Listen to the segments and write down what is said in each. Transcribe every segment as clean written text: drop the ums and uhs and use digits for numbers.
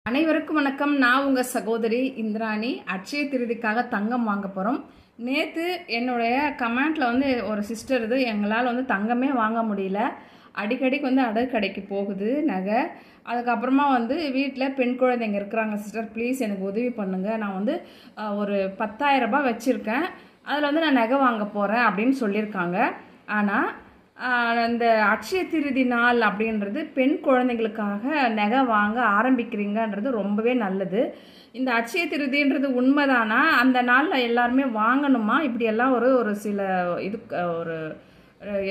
அனைவருக்கும் வணக்கம். நான் உங்க சகோதரி இந்திராணி. அட்சய திருதிக்காக தங்கம் வாங்க போறோம். நேத்து என்னுடைய கமெண்ட்ல ஒரு சிஸ்டர் எங்களால் தங்கமே வாங்க முடியல, அடிக்கடிக்கு அடகு கடைக்கு போகுது நகை. அதுக்கப்புறமா வீட்டில் பெண் குழந்தைங்க இருக்கிறாங்க, சிஸ்டர் ப்ளீஸ் எனக்கு உதவி பண்ணுங்க, நான் ஒரு 10,000 ரூபாய் வச்சுருக்கேன், அதில் நான் நகை வாங்க போகிறேன் அப்படின்னு சொல்லியிருக்காங்க. ஆனால் இந்த அட்சய திருதி நாள் அப்படின்றது பெண் குழந்தைங்களுக்காக நகை வாங்க ஆரம்பிக்கிறீங்கன்றது ரொம்பவே நல்லது. இந்த அட்சய திருதின்றது உண்மைதானா? அந்த நாளில் எல்லாருமே வாங்கணுமா? இப்படியெல்லாம் ஒரு சில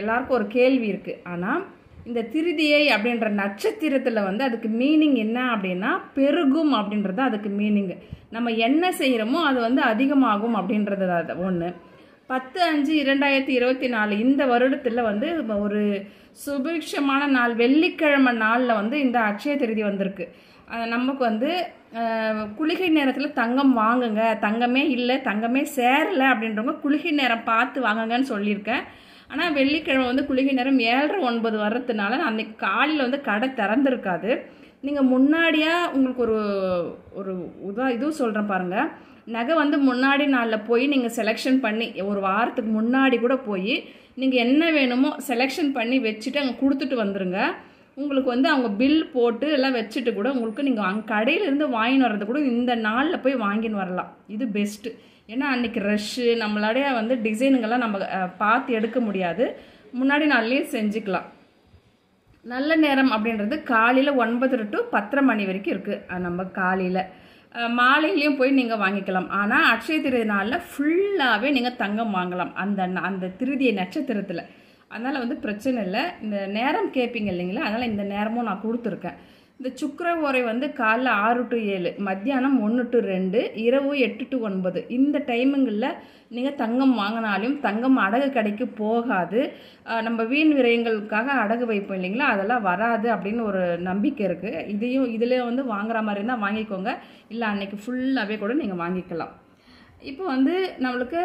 எல்லாருக்கும் ஒரு கேள்வி இருக்குது. ஆனால் இந்த திருதியை அப்படின்ற நட்சத்திரத்தில் அதுக்கு மீனிங் என்ன அப்படின்னா பெருகும் அப்படின்றது அதுக்கு மீனிங். நம்ம என்ன செய்கிறோமோ அது அதிகமாகும் அப்படின்றது ஒன்று. 10/5/2024 இந்த வருடத்தில் ஒரு சுபிக்ஷமான நாள், வெள்ளிக்கிழமை நாளில் இந்த அட்சய திருதி வந்திருக்கு. நமக்கு குளிகை நேரத்தில் தங்கம் வாங்குங்க, தங்கமே இல்லை தங்கமே சேரலை அப்படின்றவங்க குளிகை நேரம் பார்த்து வாங்குங்கன்னு சொல்லியிருக்கேன். ஆனால் வெள்ளிக்கிழமை குளிகை நேரம் 7:30-9 வர்றதுனால அன்றைக்கி காலையில் கடை திறந்துருக்காது. நீங்கள் முன்னாடியாக உங்களுக்கு ஒரு இதுவும் சொல்கிறேன் பாருங்கள். நகை முன்னாடி நாளில் போய் நீங்கள் செலெக்ஷன் பண்ணி ஒரு வாரத்துக்கு முன்னாடி கூட போய் நீங்கள் என்ன வேணுமோ செலெக்ஷன் பண்ணி வச்சுட்டு அங்கே கொடுத்துட்டு வந்துடுங்க. உங்களுக்கு அவங்க பில் போட்டு எல்லாம் வச்சுட்டு கூட உங்களுக்கு நீங்கள் அங்கே கடையிலேருந்து வாங்கின்னு வர்றது கூட இந்த நாளில் போய் வாங்கின்னு வரலாம். இது பெஸ்ட்டு. ஏன்னா அன்றைக்கி ரஷ்ஷு, நம்மளுடைய டிசைனுங்கெல்லாம் நம்ம பார்த்து எடுக்க முடியாது, முன்னாடி நாள்லேயே செஞ்சுக்கலாம். நல்ல நேரம் அப்படின்றது காலையில் 9 to 10 மணி வரைக்கும் இருக்குது. நம்ம காலையில் மாலையிலையும் போய் நீங்கள் வாங்கிக்கலாம். ஆனால் அட்சய திருதி நாளில் ஃபுல்லாகவே நீங்கள் தங்கம் வாங்கலாம் அந்த திருதியை நட்சத்திரத்தில். அதனால் பிரச்சனை இல்லை. இந்த நேரம் கேட்பீங்க இல்லைங்களா, அதனால் இந்த நேரமும் நான் கொடுத்துருக்கேன். இந்த சுக்கிர ஓரை காலைல 6 to 7, மத்தியானம் 1 to 2, இரவு 8 to 9 இந்த டைமுங்களில் நீங்கள் தங்கம் வாங்கினாலும் தங்கம் அடகு கடைக்கு போகாது. நம்ம வீண் விரயங்களுக்காக அடகு வைப்போம் இல்லைங்களா, அதெல்லாம் வராது அப்படின்னு ஒரு நம்பிக்கை இருக்குது. இதில் வாங்குற மாதிரி இருந்தால் வாங்கிக்கோங்க, இல்லை அன்னைக்கு ஃபுல்லாகவே கூட நீங்கள் வாங்கிக்கலாம். இப்போ நம்மளுக்கு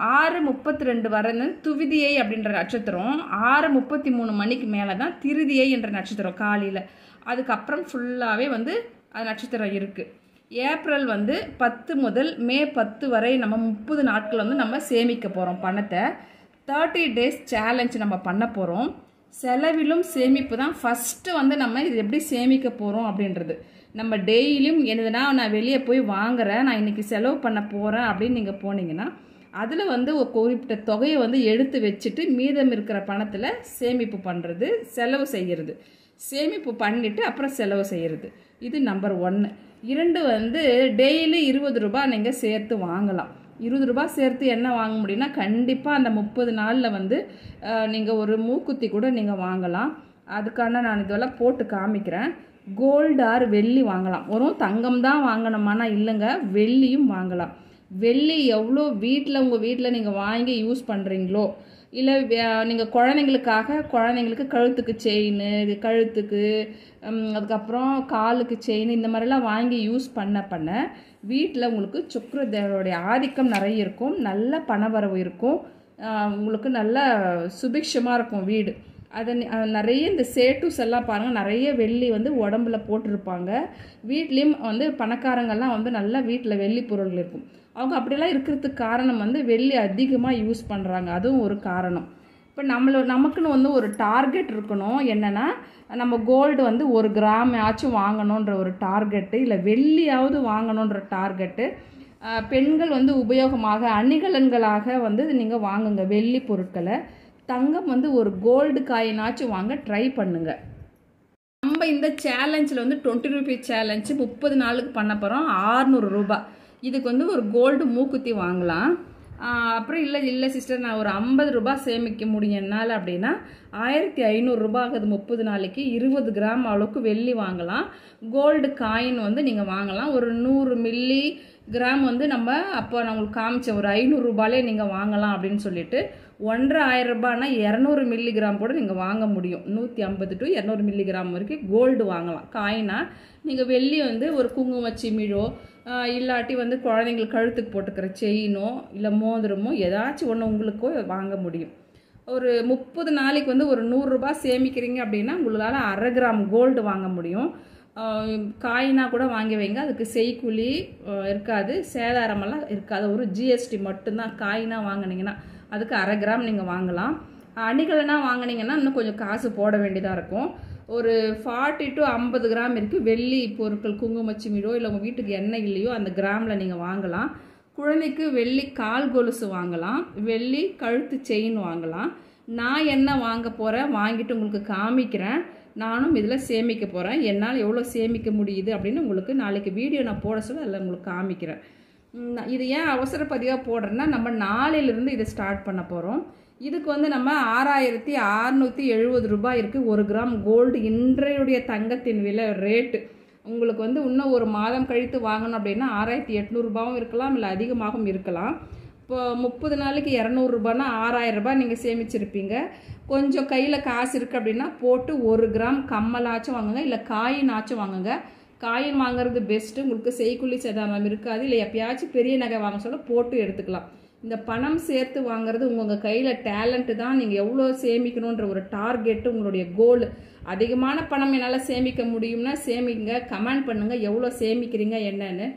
6:32 வர துவிதியை அப்படின்ற நட்சத்திரம், 6:33 மணிக்கு மேலே தான் திருதியை என்ற நட்சத்திரம் காலையில். அதுக்கப்புறம் ஃபுல்லாகவே அது நட்சத்திரம் இருக்குது. ஏப்ரல் 10 முதல் மே 10 வரை நம்ம 30 நாட்கள் நம்ம சேமிக்க போகிறோம் பணத்தை. 30 days சேலஞ்ச் நம்ம பண்ண போகிறோம். செலவிலும் சேமிப்பு தான் ஃபஸ்ட்டு நம்ம இது எப்படி சேமிக்க போகிறோம் அப்படின்றது. நம்ம டெய்லியும் என்னதுன்னா நான் வெளியே போய் வாங்குறேன், நான் இன்றைக்கி செலவு பண்ண போகிறேன் அப்படின்னு நீங்கள் போனீங்கன்னா அதில் ஒரு குறிப்பிட்ட தொகையை எடுத்து வச்சுட்டு மீதம் இருக்கிற பணத்தில் சேமிப்பு பண்ணுறது, செலவு செய்கிறது. சேமிப்பு பண்ணிவிட்டு அப்புறம் செலவு செய்கிறது. இது நம்பர் 1. 2 டெய்லி 20 ரூபாய் நீங்கள் சேர்த்து வாங்கலாம். 20 ரூபாய் சேர்த்து என்ன வாங்க முடியும்னா கண்டிப்பாக அந்த 30 நாளில் நீங்கள் ஒரு மூக்குத்தி கூட நீங்கள் வாங்கலாம். அதுக்கான நான் இதெல்லாம் போட்டு காமிக்கிறேன். கோல்டு ஆர் வெள்ளி வாங்கலாம். வெறும் தங்கம் தான் வாங்கணுமானா இல்லைங்க, வெள்ளியும் வாங்கலாம். வெள்ளி எவ்வளோ உங்கள் வீட்டில் நீங்கள் வாங்கி யூஸ் பண்ணுறீங்களோ, இல்லை நீங்கள் குழந்தைங்களுக்கு கழுத்துக்கு செயின், கழுத்துக்கு அதுக்கப்புறம் காலுக்கு செயின், இந்த மாதிரிலாம் வாங்கி யூஸ் பண்ண வீட்டில் உங்களுக்கு சுக்கிர தேவனுடைய ஆதிக்கம் நிறைய இருக்கும், நல்ல பணவரவு இருக்கும், உங்களுக்கு நல்ல சுபிக்ஷமாக இருக்கும் வீடு. நிறைய இந்த சேட்டூஸ் எல்லாம் பாருங்கள், நிறைய வெள்ளி உடம்புல போட்டிருப்பாங்க. வீட்லேயும் பணக்காரங்கள்லாம் நல்லா வீட்டில் வெள்ளி பொருள் இருக்கும். அவங்க அப்படிலாம் இருக்கிறதுக்கு காரணம் வெள்ளி அதிகமாக யூஸ் பண்ணுறாங்க, அதுவும் ஒரு காரணம். இப்போ நமக்குன்னு ஒரு டார்கெட் இருக்கணும். என்னென்னா நம்ம கோல்டு 1 கிராம் ஆச்சும் வாங்கணுன்ற ஒரு டார்கெட்டு, இல்லை வெள்ளியாவது வாங்கணுன்ற டார்கெட்டு. பெண்கள் உபயோகமாக அணிகலன்களாக நீங்கள் வாங்குங்க வெள்ளி பொருட்களை. தங்கம் ஒரு கோல்டு காயினாச்சும் வாங்க ட்ரை பண்ணுங்க. நம்ம இந்த சேலஞ்சில் 20 ரூபீஸ் சேலஞ்சு 30 நாளுக்கு பண்ண போகிறோம். 600 ரூபாய். இதுக்கு ஒரு கோல்டு மூக்குத்தி வாங்கலாம். அப்புறம் இல்லை சிஸ்டர் நான் ஒரு 50 ரூபாய் சேமிக்க முடியும் என்னால் அப்படின்னா 1500 ரூபாய் ஆகுது 30 நாளைக்கு. 20 கிராம் அளவுக்கு வெள்ளி வாங்கலாம். கோல்டு காயின் நீங்கள் வாங்கலாம். ஒரு 100 மில்லி கிராம் நம்ம அப்போ நான் உங்களுக்கு காமிச்சேன், ஒரு 500 ரூபாயிலே நீங்கள் வாங்கலாம் அப்படின்னு சொல்லிட்டு. 1,500 ரூபாய்னா 200 மில்லிகிராம் கூட நீங்கள் வாங்க முடியும். 150 to 200 மில்லிகிராம் வரைக்கும் கோல்டு வாங்கலாம் காயினா. நீங்கள் வெள்ளி ஒரு குங்கும சிமிழோ இல்லாட்டி குழந்தைங்களுக்கு கழுத்துக்கு போட்டுக்கிற செயினோ இல்லை மோதிரமோ ஏதாச்சும் ஒன்று உங்களுக்கோ வாங்க முடியும். ஒரு 30 நாளைக்கு ஒரு 100 ரூபாய் சேமிக்கிறீங்க அப்படின்னா உங்களால் 1/2 கிராம் கோல்டு வாங்க முடியும். காயினா கூட வாங்கி வைங்க. அதுக்கு செய்கூலி இருக்காது, சேதாரமெல்லாம் இருக்காது. ஒரு ஜிஎஸ்டி மட்டும்தான். காயினா வாங்கினீங்கன்னா அதுக்கு 1/2 கிராம் நீங்கள் வாங்கலாம். அணிகலனா வாங்கினீங்கன்னா இன்னும் கொஞ்சம் காசு போட வேண்டியதாக இருக்கும். ஒரு 40 to 50 கிராம் இருக்குது. வெள்ளி பொருட்கள் குங்குமச்சிமிடோ இல்லை உங்கள் வீட்டுக்கு எண்ணெய் இல்லையோ அந்த கிராமில் நீங்கள் வாங்கலாம். குழந்தைக்கு வெள்ளி கால் கொலுசு வாங்கலாம், வெள்ளி கழுத்து செயின் வாங்கலாம். நான் என்ன வாங்க போகிறேன், வாங்கிட்டு உங்களுக்கு காமிக்கிறேன். நானும் இதில் சேமிக்க போகிறேன். என்னால் எவ்வளோ சேமிக்க முடியுது அப்படின்னு உங்களுக்கு நாளைக்கு வீடியோ நான் போட சொல்ல அதில் உங்களுக்கு காமிக்கிறேன். இது ஏன் அவசர பதிவாக போடுறேன்னா, நம்ம நாளையிலிருந்து இதை ஸ்டார்ட் பண்ண போகிறோம். இதுக்கு வந்து நம்ம 6670 ரூபாய் இருக்குது 1 கிராம் கோல்டு. இன்றையுடைய தங்கத்தின் விலை ரேட்டு உங்களுக்கு வந்து இன்னும் ஒரு மாதம் கழித்து வாங்கணும் அப்படின்னா 6800 ரூபாயும் இருக்கலாம், இல்லை அதிகமாகவும் இருக்கலாம். இப்போ 30 நாளைக்கு 200 ரூபாய்னா 6000 ரூபாய் நீங்கள் சேமிச்சிருப்பீங்க. கொஞ்சம் கையில் காசு இருக்குது அப்படின்னா போட்டு 1 கிராம் கம்மலாச்சும் வாங்குங்க, இல்லை காயினாச்சும் வாங்குங்க. காயின் வாங்குறது பெஸ்ட்டு. உங்களுக்கு செய்கூலி சேதாரம் இருக்காது. இல்லை எப்பயாச்சும் பெரிய நகை வாங்க சொல்ல போட்டு எடுத்துக்கலாம். இந்த பணம் சேர்த்து வாங்குறது உங்கள் கையில் டேலண்ட்டு தான். நீங்கள் எவ்வளோ சேமிக்கணுன்ற ஒரு டார்கெட்டு உங்களுடைய கோல். அதிகமான பணம் என்னால் சேமிக்க முடியும்னா சேமிங்க. கமெண்ட் பண்ணுங்கள் எவ்வளோ சேமிக்கிறீங்க என்னன்னு.